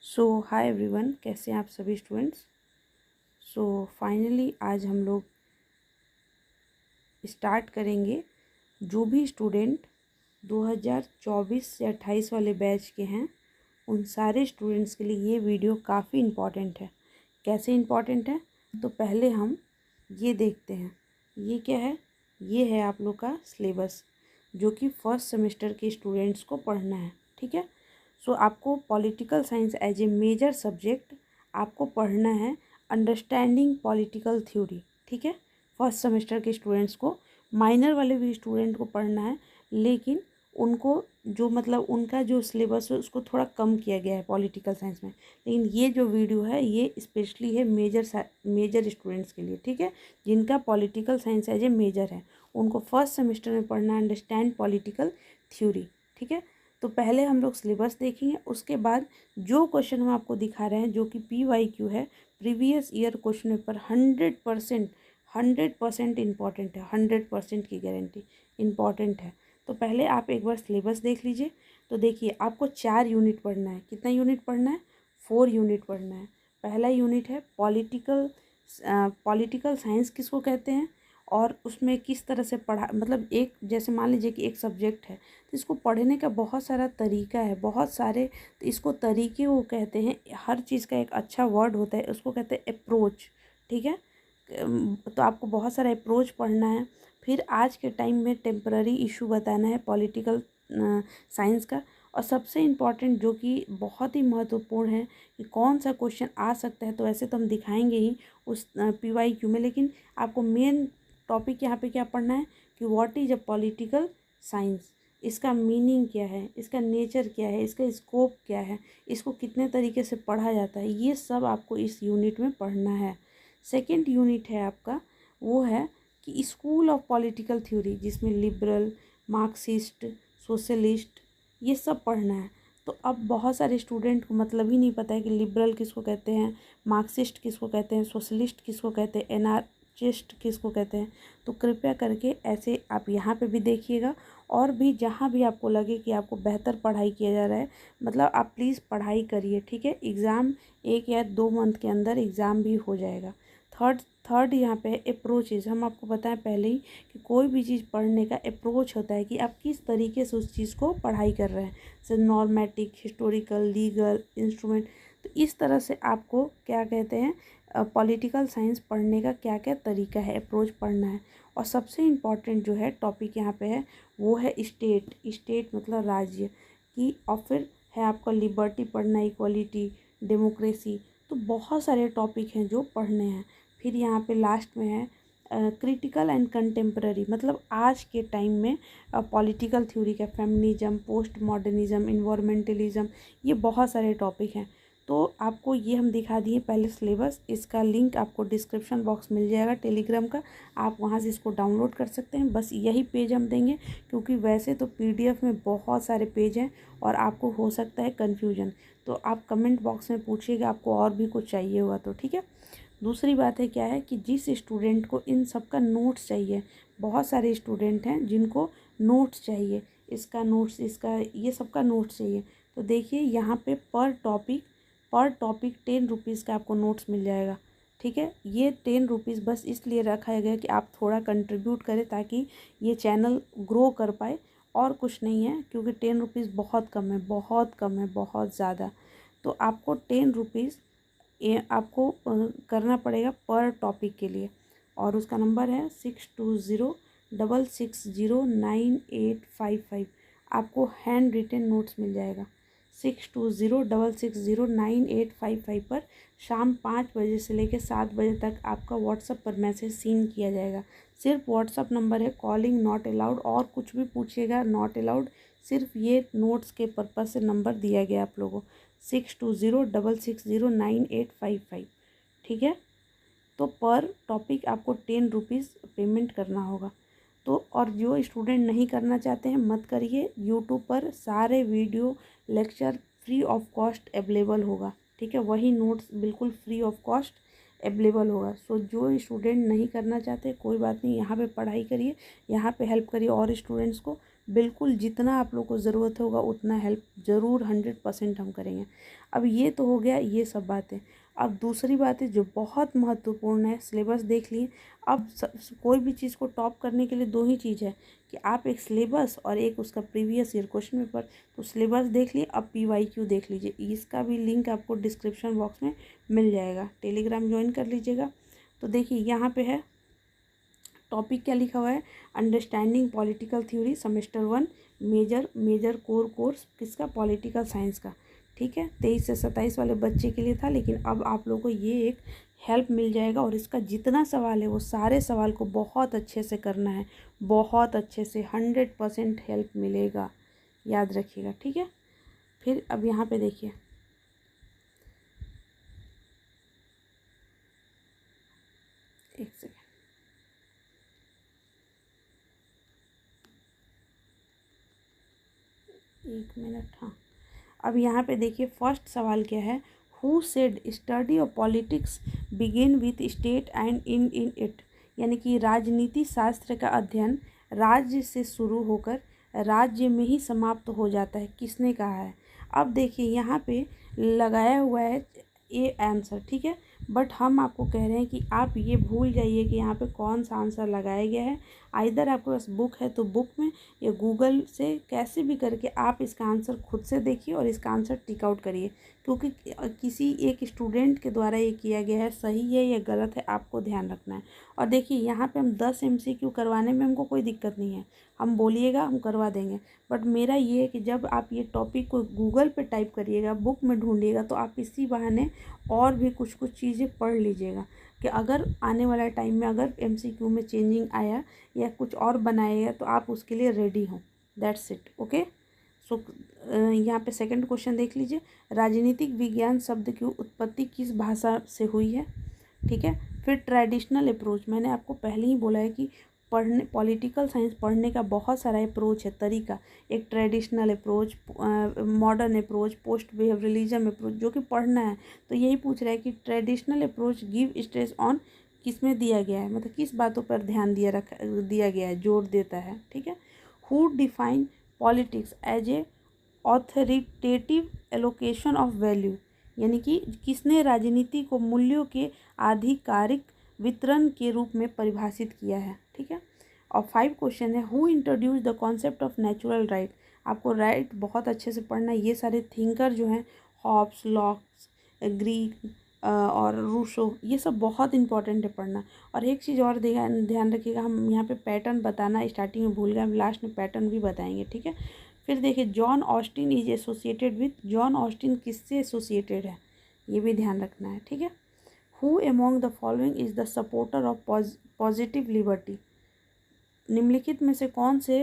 सो hi everyone, कैसे हैं आप सभी स्टूडेंट्स। फाइनली आज हम लोग स्टार्ट करेंगे। जो भी स्टूडेंट 2024 से 28 वाले बैच के हैं उन सारे स्टूडेंट्स के लिए ये वीडियो काफ़ी इम्पॉर्टेंट है। कैसे इम्पॉर्टेंट है तो पहले हम ये देखते हैं। ये क्या है? ये है आप लोग का सिलेबस जो कि फर्स्ट सेमेस्टर के स्टूडेंट्स को पढ़ना है। ठीक है। आपको political science as a major subject आपको पढ़ना है, अंडरस्टैंडिंग पॉलिटिकल थ्योरी। ठीक है। फर्स्ट सेमेस्टर के स्टूडेंट्स को, माइनर वाले भी स्टूडेंट को पढ़ना है, लेकिन उनको जो उनका जो सिलेबस है उसको थोड़ा कम किया गया है पॉलिटिकल साइंस में। लेकिन ये जो वीडियो है ये स्पेशली है मेजर स्टूडेंट्स के लिए। ठीक है। जिनका political science as a major है उनको फर्स्ट सेमेस्टर में पढ़ना है अंडरस्टैंड पॉलिटिकल थ्योरी। ठीक है। तो पहले हम लोग सिलेबस देखेंगे, उसके बाद जो क्वेश्चन हम आपको दिखा रहे हैं जो कि PYQ है, previous year question paper 100% important है। 100% की गारंटी इम्पॉर्टेंट है। तो पहले आप एक बार सिलेबस देख लीजिए। तो देखिए, आपको 4 यूनिट पढ़ना है। कितना यूनिट पढ़ना है? 4 यूनिट पढ़ना है। पहला यूनिट है पॉलिटिकल साइंस किसको कहते हैं और उसमें किस तरह से पढ़ा, एक जैसे मान लीजिए कि एक सब्जेक्ट है तो इसको पढ़ने का बहुत सारा तरीका है, बहुत सारे। तो इसको तरीके वो कहते हैं। हर चीज़ का एक अच्छा वर्ड होता है, उसको कहते हैं अप्रोच। ठीक है। तो आपको बहुत सारा अप्रोच पढ़ना है। फिर आज के टाइम में टेम्पररी इशू बताना है पॉलिटिकल साइंस का। और सबसे इम्पॉर्टेंट जो कि बहुत ही महत्वपूर्ण है कि कौन सा क्वेश्चन आ सकता है, तो ऐसे तो हम दिखाएंगे ही उस PYQ में, लेकिन आपको मेन टॉपिक यहाँ पे क्या पढ़ना है कि what is a political science, इसका मीनिंग क्या है, इसका नेचर क्या है, इसका स्कोप क्या है, इसको कितने तरीके से पढ़ा जाता है, ये सब आपको इस यूनिट में पढ़ना है। सेकेंड यूनिट है आपका, वो है कि स्कूल ऑफ पॉलिटिकल थ्योरी, जिसमें लिबरल, मार्क्सिस्ट, सोशलिस्ट ये सब पढ़ना है। तो अब बहुत सारे स्टूडेंट को मतलब ही नहीं पता है कि लिबरल किसको कहते हैं, मार्क्सिस्ट किसको कहते हैं, सोशलिस्ट किसको कहते हैं, एनार्चिस्ट किसको कहते हैं। तो कृपया करके ऐसे आप यहाँ पे भी देखिएगा, और भी जहाँ भी आपको लगे कि आपको बेहतर पढ़ाई किया जा रहा है, आप प्लीज़ पढ़ाई करिए। ठीक है। एग्ज़ाम 1 या 2 मंथ के अंदर एग्ज़ाम भी हो जाएगा। थर्ड यहाँ पे अप्रोचेज। हम आपको बताएं पहले ही कि कोई भी चीज़ पढ़ने का अप्रोच होता है कि आप किस तरीके से उस चीज़ को पढ़ाई कर रहे हैं, जैसे नॉर्मेटिक, हिस्टोरिकल, लीगल, इंस्ट्रूमेंट। तो इस तरह से आपको क्या कहते हैं, पॉलिटिकल साइंस पढ़ने का क्या क्या तरीका है, अप्रोच पढ़ना है। और सबसे इम्पॉर्टेंट जो है टॉपिक यहाँ पे है वो है स्टेट मतलब राज्य की। और फिर है आपका लिबर्टी पढ़ना, इक्वलिटी, डेमोक्रेसी। तो बहुत सारे टॉपिक हैं जो पढ़ने हैं। फिर यहाँ पे लास्ट में है क्रिटिकल एंड कंटेम्प्ररी, आज के टाइम में पॉलिटिकल थ्योरी का फेमिनिज्म, पोस्ट मॉडर्निज्म, इन्वायरमेंटलिज्म, ये बहुत सारे टॉपिक हैं। तो आपको ये हम दिखा दिए पहले सिलेबस। इसका लिंक आपको डिस्क्रिप्शन बॉक्स मिल जाएगा टेलीग्राम का, आप वहाँ से इसको डाउनलोड कर सकते हैं। बस यही पेज हम देंगे, क्योंकि वैसे तो PDF में बहुत सारे पेज हैं और आपको हो सकता है कन्फ्यूजन। तो आप कमेंट बॉक्स में पूछिएगा आपको और भी कुछ चाहिए होगा तो। ठीक है। दूसरी बात है क्या है कि जिस स्टूडेंट को इन सब का नोट्स चाहिए, बहुत सारे स्टूडेंट हैं जिनको नोट्स चाहिए, इसका नोट्स, इसका, ये सब का नोट्स चाहिए। तो देखिए यहाँ पे पर टॉपिक 10 रुपीज़ का आपको नोट्स मिल जाएगा। ठीक है। ये 10 रुपीज़ बस इसलिए रखा गया कि आप थोड़ा कंट्रीब्यूट करें ताकि ये चैनल ग्रो कर पाए, और कुछ नहीं है। क्योंकि 10 रुपीज़ बहुत कम है, बहुत कम है, बहुत ज़्यादा। तो आपको 10 रुपीज़ ये आपको करना पड़ेगा पर टॉपिक के लिए। और उसका नंबर है 6206609855। आपको हैंड रिटेन नोट्स मिल जाएगा 6206609855 पर। शाम 5 बजे से लेकर 7 बजे तक आपका व्हाट्सएप पर मैसेज सीन किया जाएगा। सिर्फ व्हाट्सएप नंबर है, कॉलिंग नॉट अलाउड, और कुछ भी पूछिएगा नॉट अलाउड। सिर्फ ये नोट्स के पर्पज़ से नंबर दिया गया आप लोगों को 6206609855। ठीक है। तो पर टॉपिक आपको 10 रुपीज़ पेमेंट करना होगा। तो और जो स्टूडेंट नहीं करना चाहते हैं मत करिए, यूट्यूब पर सारे video lecture free of cost available होगा। ठीक है। वही नोट्स बिल्कुल फ्री ऑफ कॉस्ट अवेलेबल होगा। जो स्टूडेंट नहीं करना चाहते कोई बात नहीं, यहाँ पे पढ़ाई करिए, यहाँ पे हेल्प करिए और स्टूडेंट्स को। बिल्कुल जितना आप लोग को ज़रूरत होगा उतना हेल्प ज़रूर 100% हम करेंगे। अब ये तो हो गया ये सब बातें। अब दूसरी बात है जो बहुत महत्वपूर्ण है, सिलेबस देख लिए। अब कोई भी चीज़ को टॉप करने के लिए दो ही चीज़ है कि आप एक सिलेबस और एक उसका प्रीवियस ईयर क्वेश्चन पेपर। तो सिलेबस देख लिए, अब PYQ देख लीजिए। इसका भी लिंक आपको डिस्क्रिप्शन बॉक्स में मिल जाएगा, टेलीग्राम ज्वाइन कर लीजिएगा। तो देखिए यहाँ पे है टॉपिक क्या लिखा हुआ है, understanding political theory semester 1 major core course किसका, पॉलिटिकल साइंस का। ठीक है, 23 से 27 वाले बच्चे के लिए था, लेकिन अब आप लोगों को ये एक हेल्प मिल जाएगा। और इसका जितना सवाल है वो सारे सवाल को बहुत अच्छे से करना है, बहुत अच्छे से, 100% हेल्प मिलेगा, याद रखिएगा। ठीक है, फिर अब यहाँ पे देखिए, एक सेकेंड, एक मिनट। हाँ, अब यहाँ पे देखिए फर्स्ट सवाल क्या है, who said study of politics begin with state and in it, यानी कि राजनीति शास्त्र का अध्ययन राज्य से शुरू होकर राज्य में ही समाप्त हो जाता है, किसने कहा है। अब देखिए यहाँ पे लगाया हुआ है ए आंसर, ठीक है, बट हम आपको कह रहे हैं कि आप ये भूल जाइए कि यहाँ पे कौन सा आंसर लगाया गया है। आइदर आपके पास बुक है तो बुक में, या गूगल से कैसे भी करके आप इसका आंसर खुद से देखिए और इसका आंसर टिक आउट करिए, क्योंकि किसी एक स्टूडेंट के द्वारा ये किया गया है, सही है या गलत है आपको ध्यान रखना है। और देखिए यहाँ पे हम 10 MCQ करवाने में हमको कोई दिक्कत नहीं है, हम बोलिएगा हम करवा देंगे। बट मेरा ये है कि जब आप ये टॉपिक को गूगल पे टाइप करिएगा, बुक में ढूंढिएगा, तो आप इसी बहाने और भी कुछ चीज़ें पढ़ लीजिएगा कि अगर आने वाला टाइम में अगर MCQ में चेंजिंग आया या कुछ और बनाएगा तो आप उसके लिए रेडी हो। That's it, okay. सो यहाँ पे सेकंड क्वेश्चन देख लीजिए, राजनीतिक विज्ञान शब्द की उत्पत्ति किस भाषा से हुई है। ठीक है, फिर ट्रेडिशनल अप्रोच, मैंने आपको पहले ही बोला है कि पढ़ने पॉलिटिकल साइंस पढ़ने का बहुत सारा अप्रोच है, तरीका। एक traditional approach, modern approach, post behaviourism approach, जो कि पढ़ना है। तो यही पूछ रहा है कि traditional approach give stress on, किस में दिया गया है, मतलब किस बातों पर ध्यान दिया गया है, जोर देता है। ठीक है, who define politics as a authoritative allocation of value, यानी कि किसने राजनीति को मूल्यों के आधिकारिक वितरण के रूप में परिभाषित किया है। ठीक है, और 5 क्वेश्चन है, who introduce the concept of natural right. आपको राइट बहुत अच्छे से पढ़ना है, ये सारे थिंकर जो हैं, हॉब्स, लॉक्स, ग्रीक और रूसो, ये सब बहुत इंपॉर्टेंट है पढ़ना। और एक चीज़ और ध्यान रखिएगा, हम यहाँ पे पैटर्न बताना स्टार्टिंग में भूल गए, हम लास्ट में पैटर्न भी बताएंगे। ठीक है, फिर देखिए John Austin is associated with, John Austin किससे एसोसिएटेड है, ये भी ध्यान रखना है। ठीक है, who among the following is the supporter of positive liberty, निम्नलिखित में से कौन से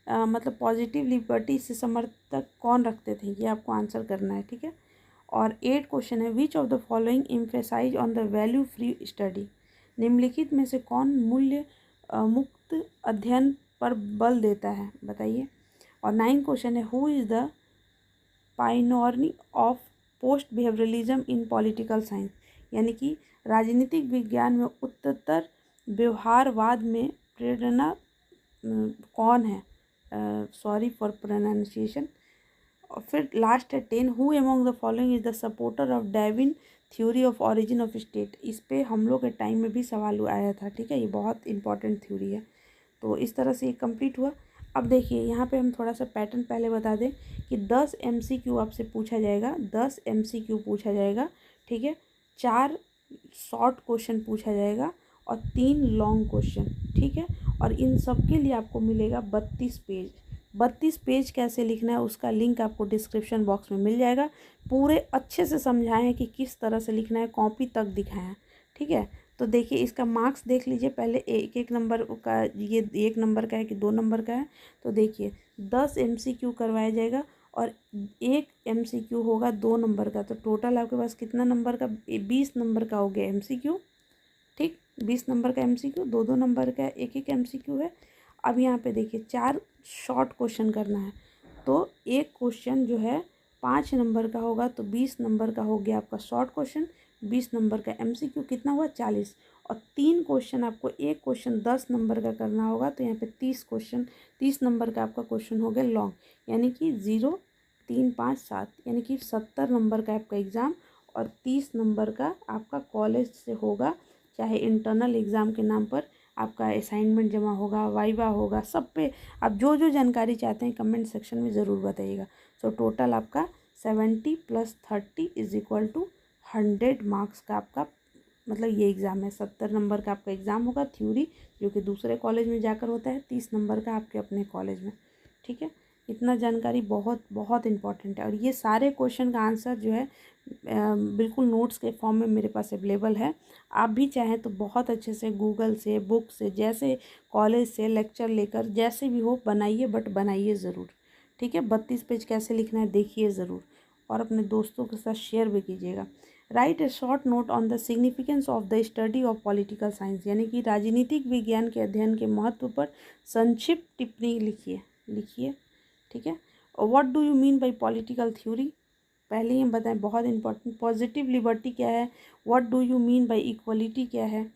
मतलब पॉजिटिव लिबर्टी से समर्थक कौन रखते थे, ये आपको आंसर करना है। ठीक है, और 8 क्वेश्चन है, which of the following emphasize on the value free study, निम्नलिखित में से कौन मूल्य मुक्त अध्ययन पर बल देता है, बताइए। और 9 क्वेश्चन है, who is the pioneer of post behaviouralism in political science, यानी कि राजनीतिक विज्ञान में उत्तर व्यवहारवाद में प्रेरणा कौन है, सॉरी फॉर प्रोनाउंसिएशन। और फिर लास्ट है 10, who among the following is the supporter of Darwin theory of origin of state, इस पे हम लोग के टाइम में भी सवाल आया था। ठीक है, ये बहुत इंपॉर्टेंट थ्योरी है। तो इस तरह से ये कंप्लीट हुआ। अब देखिए यहाँ पे हम थोड़ा सा पैटर्न पहले बता दें कि 10 MCQ आपसे पूछा जाएगा, 10 MCQ पूछा जाएगा। ठीक है, 4 शॉर्ट क्वेश्चन पूछा जाएगा और 3 लॉन्ग क्वेश्चन। ठीक है, और इन सब के लिए आपको मिलेगा 32 पेज। 32 पेज कैसे लिखना है उसका लिंक आपको डिस्क्रिप्शन बॉक्स में मिल जाएगा। पूरे अच्छे से समझाए हैं कि किस तरह से लिखना है, कॉपी तक दिखाया है। ठीक है, तो देखिए इसका मार्क्स देख लीजिए पहले, एक नंबर का, ये 1 नंबर का है कि 2 नंबर का है। तो देखिए 10 MCQ करवाया जाएगा और 1 MCQ होगा 2 नंबर का, तो टोटल आपके पास कितना नंबर का, 20 नंबर का हो गया MCQ। ठीक, 20 नंबर का MCQ, 2 नंबर का 1 MCQ है। अब यहाँ पे देखिए 4 शॉर्ट क्वेश्चन करना है, तो एक क्वेश्चन जो है 5 नंबर का होगा, तो 20 नंबर का हो गया आपका शॉर्ट क्वेश्चन, 20 नंबर का MCQ, कितना हुआ 40। और 3 क्वेश्चन आपको, एक क्वेश्चन 10 नंबर का करना होगा, तो यहाँ पे 30 नंबर का आपका क्वेश्चन हो गया लॉन्ग, यानी कि 0, 3, 5, 7, यानी कि 70 नंबर का आपका एग्ज़ाम और 30 नंबर का आपका कॉलेज से होगा, चाहे इंटरनल एग्ज़ाम के नाम पर आपका असाइनमेंट जमा होगा, वाइवा होगा, सब पे आप जो जो जानकारी चाहते हैं कमेंट सेक्शन में ज़रूर बताइएगा। सो टोटल आपका 70 + 30 = 100 मार्क्स का आपका मतलब ये एग्ज़ाम है। 70 नंबर का आपका एग्ज़ाम होगा थ्योरी, जो कि दूसरे कॉलेज में जाकर होता है, 30 नंबर का आपके अपने कॉलेज में। ठीक है, इतना जानकारी बहुत बहुत इम्पॉर्टेंट है। और ये सारे क्वेश्चन का आंसर जो है बिल्कुल नोट्स के फॉर्म में मेरे पास अवेलेबल है। आप भी चाहें तो बहुत अच्छे से गूगल से, बुक से, जैसे कॉलेज से लेक्चर लेकर जैसे भी हो बनाइए, बट बनाइए ज़रूर। ठीक है, 32 पेज कैसे लिखना है देखिए ज़रूर, और अपने दोस्तों के साथ शेयर भी कीजिएगा। Right A short note on the significance of the study of political science, यानी कि राजनीतिक विज्ञान के अध्ययन के महत्व पर संक्षिप्त टिप्पणी लिखिए। ठीक है, और what do you mean bye political theory, पहले ही हम बताएं, बहुत इंपॉर्टेंट। पॉजिटिव लिबर्टी क्या है, what do you mean bye equality क्या है,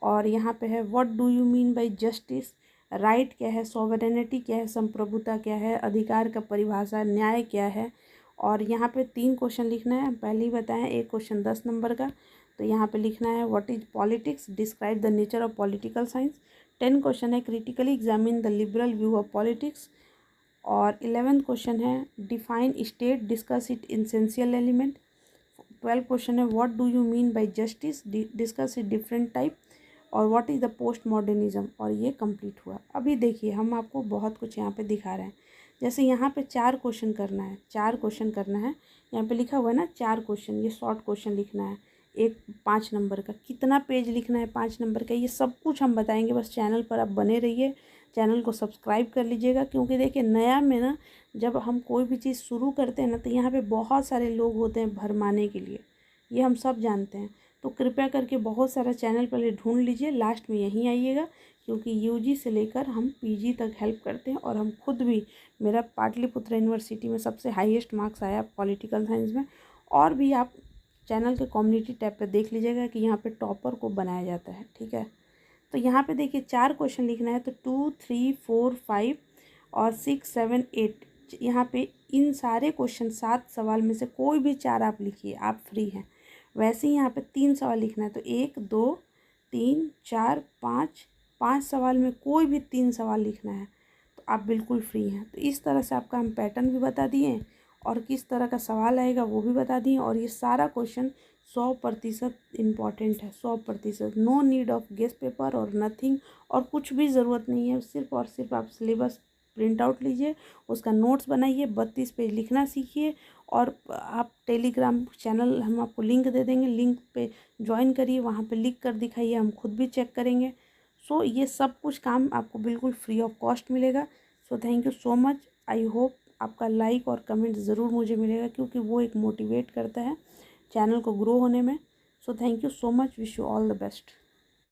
और यहाँ पे है what do you mean by justice, right क्या है, सॉवरेनिटी क्या है, संप्रभुता क्या है, अधिकार का परिभाषा, न्याय क्या है। और यहाँ पे 3 क्वेश्चन लिखना है, पहले ही बताएं, एक क्वेश्चन 10 नंबर का, तो यहाँ पे लिखना है what is politics, describe the nature of political science. 10 question है critically examine the liberal view of politics. और 11th क्वेश्चन है define state, discuss it essential element. 12 question है what do you mean by justice, discuss it different type, और what is the post modernism. और ये complete हुआ। अभी देखिए हम आपको बहुत कुछ यहाँ पे दिखा रहे हैं। जैसे यहाँ पे 4 क्वेश्चन करना है, 4 क्वेश्चन करना है, यहाँ पे लिखा हुआ है ना 4 क्वेश्चन, ये शॉर्ट क्वेश्चन लिखना है, एक 5 नंबर का, कितना पेज लिखना है 5 नंबर का, ये सब कुछ हम बताएंगे। बस चैनल पर आप बने रहिए, चैनल को सब्सक्राइब कर लीजिएगा, क्योंकि देखिए नया में ना जब हम कोई भी चीज़ शुरू करते हैं ना, तो यहाँ पे बहुत सारे लोग होते हैं भरमाने के लिए, ये हम सब जानते हैं। तो कृपया करके बहुत सारा चैनल पहले ढूंढ लीजिए, लास्ट में यहीं आइएगा, क्योंकि यूजी से लेकर हम पीजी तक हेल्प करते हैं। और हम खुद भी, मेरा पाटलिपुत्र यूनिवर्सिटी में सबसे हाईएस्ट मार्क्स आया पॉलिटिकल साइंस में। और भी आप चैनल के कम्युनिटी टैब पे देख लीजिएगा कि यहाँ पे टॉपर को बनाया जाता है। ठीक है, तो यहाँ पे देखिए 4 क्वेश्चन लिखना है, तो 2, 3, 4, 5 और 6, 7, 8, यहाँ पे इन सारे क्वेश्चन 7 सवाल में से कोई भी 4 आप लिखिए, आप फ्री हैं। वैसे ही यहाँ पे 3 सवाल लिखना है, तो 1, 2, 3, 4, 5 सवाल में कोई भी 3 सवाल लिखना है, तो आप बिल्कुल फ्री हैं। तो इस तरह से आपका हम पैटर्न भी बता दिए, और किस तरह का सवाल आएगा वो भी बता दिए। और ये सारा क्वेश्चन 100% इम्पॉर्टेंट है, 100%। No need of guess paper और नथिंग, और कुछ भी ज़रूरत नहीं है, सिर्फ और सिर्फ आप सिलेबस प्रिंट आउट लीजिए, उसका नोट्स बनाइए, 32 पेज लिखना सीखिए। और आप टेलीग्राम चैनल हम आपको लिंक दे देंगे, लिंक पे ज्वाइन करिए, वहाँ पे लिख कर दिखाइए, हम खुद भी चेक करेंगे। सो ये सब कुछ काम आपको बिल्कुल फ्री ऑफ कॉस्ट मिलेगा। So thank you so much. I hope आपका लाइक और कमेंट ज़रूर मुझे मिलेगा, क्योंकि वो एक मोटिवेट करता है चैनल को ग्रो होने में। So thank you so much, wish you all the best.